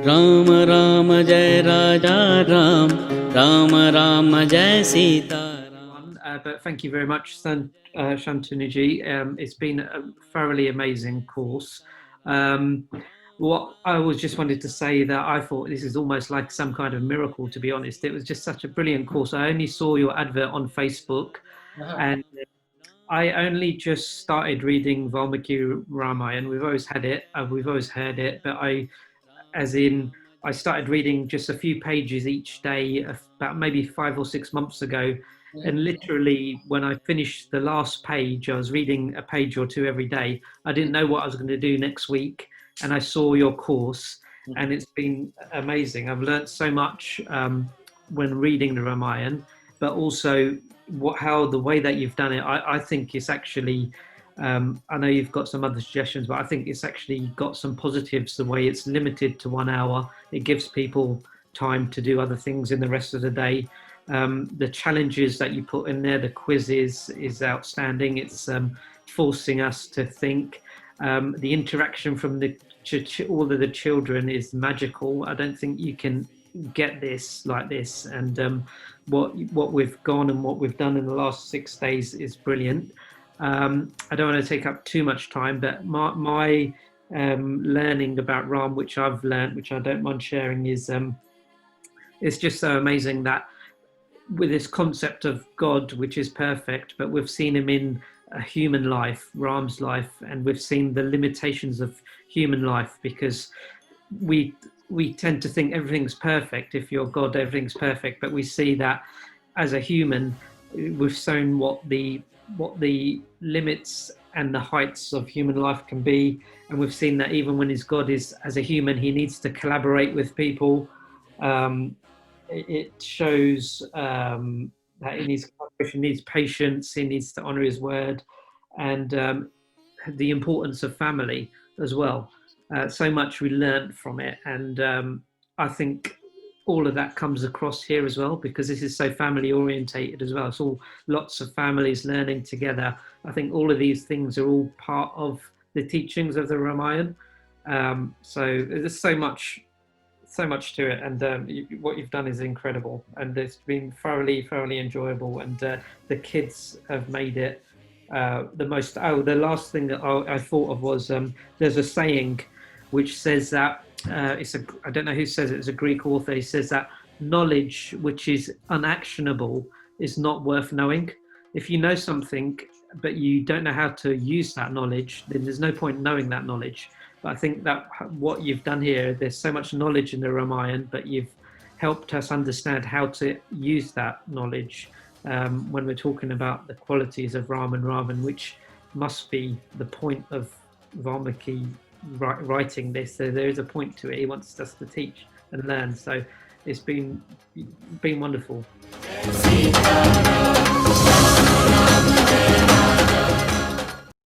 Ram Ram Jai Raja Ram, Ram Ram Jai Sita Ram. But thank you very much, Shantanuji. It's been a thoroughly amazing course. What I was just wanted to say that I thought this is almost like some kind of miracle, to be honest. It was just such a brilliant course. I only saw your advert on Facebook, and I only just started reading Valmiki Ramayana. We've always had it, we've always heard it, but I started reading just a few pages each day about maybe 5 or 6 months ago. And literally, when I finished the last page, I was reading a page or two every day. I didn't know what I was going to do next week. And I saw your course, and it's been amazing. I've learned so much when reading the Ramayana, but also how the way that you've done it, I think it's actually, I know you've got some other suggestions, but I think it's actually got some positives. The way it's limited to 1 hour, it gives people time to do other things in the rest of the day. The challenges that you put in there, the quizzes, is outstanding. It's forcing us to think. The interaction from all of the children is magical. I don't think you can get this like this. And what we've gone and what we've done in the last 6 days is brilliant. I don't want to take up too much time, but my learning about Ram, which I've learned, which I don't mind sharing, is it's just so amazing that with this concept of God, which is perfect, but we've seen him in a human life, Ram's life, and we've seen the limitations of human life, because we tend to think everything's perfect. If you're God, everything's perfect. But we see that as a human, we've shown what the limits and the heights of human life can be. And we've seen that even when his God is as a human, he needs to collaborate with people. It shows that he needs collaboration, needs patience, he needs to honor his word, and the importance of family as well. So much we learned from it, and I think all of that comes across here as well, because this is so family orientated as well. It's all lots of families learning together. I think all of these things are all part of the teachings of the Ramayana. So there's so much to it, and what you've done is incredible, and it's been thoroughly enjoyable, and the kids have made it the most. The last thing that I thought of was there's a saying which says that I don't know who says it, it's a Greek author. He says that knowledge which is unactionable is not worth knowing. If you know something but you don't know how to use that knowledge, then there's no point knowing that knowledge. But I think that what you've done here, there's so much knowledge in the Ramayana, but you've helped us understand how to use that knowledge when we're talking about the qualities of Ram and Ravan, which must be the point of Valmiki writing this. So there is a point to it. He wants us to teach and learn. So it's been wonderful.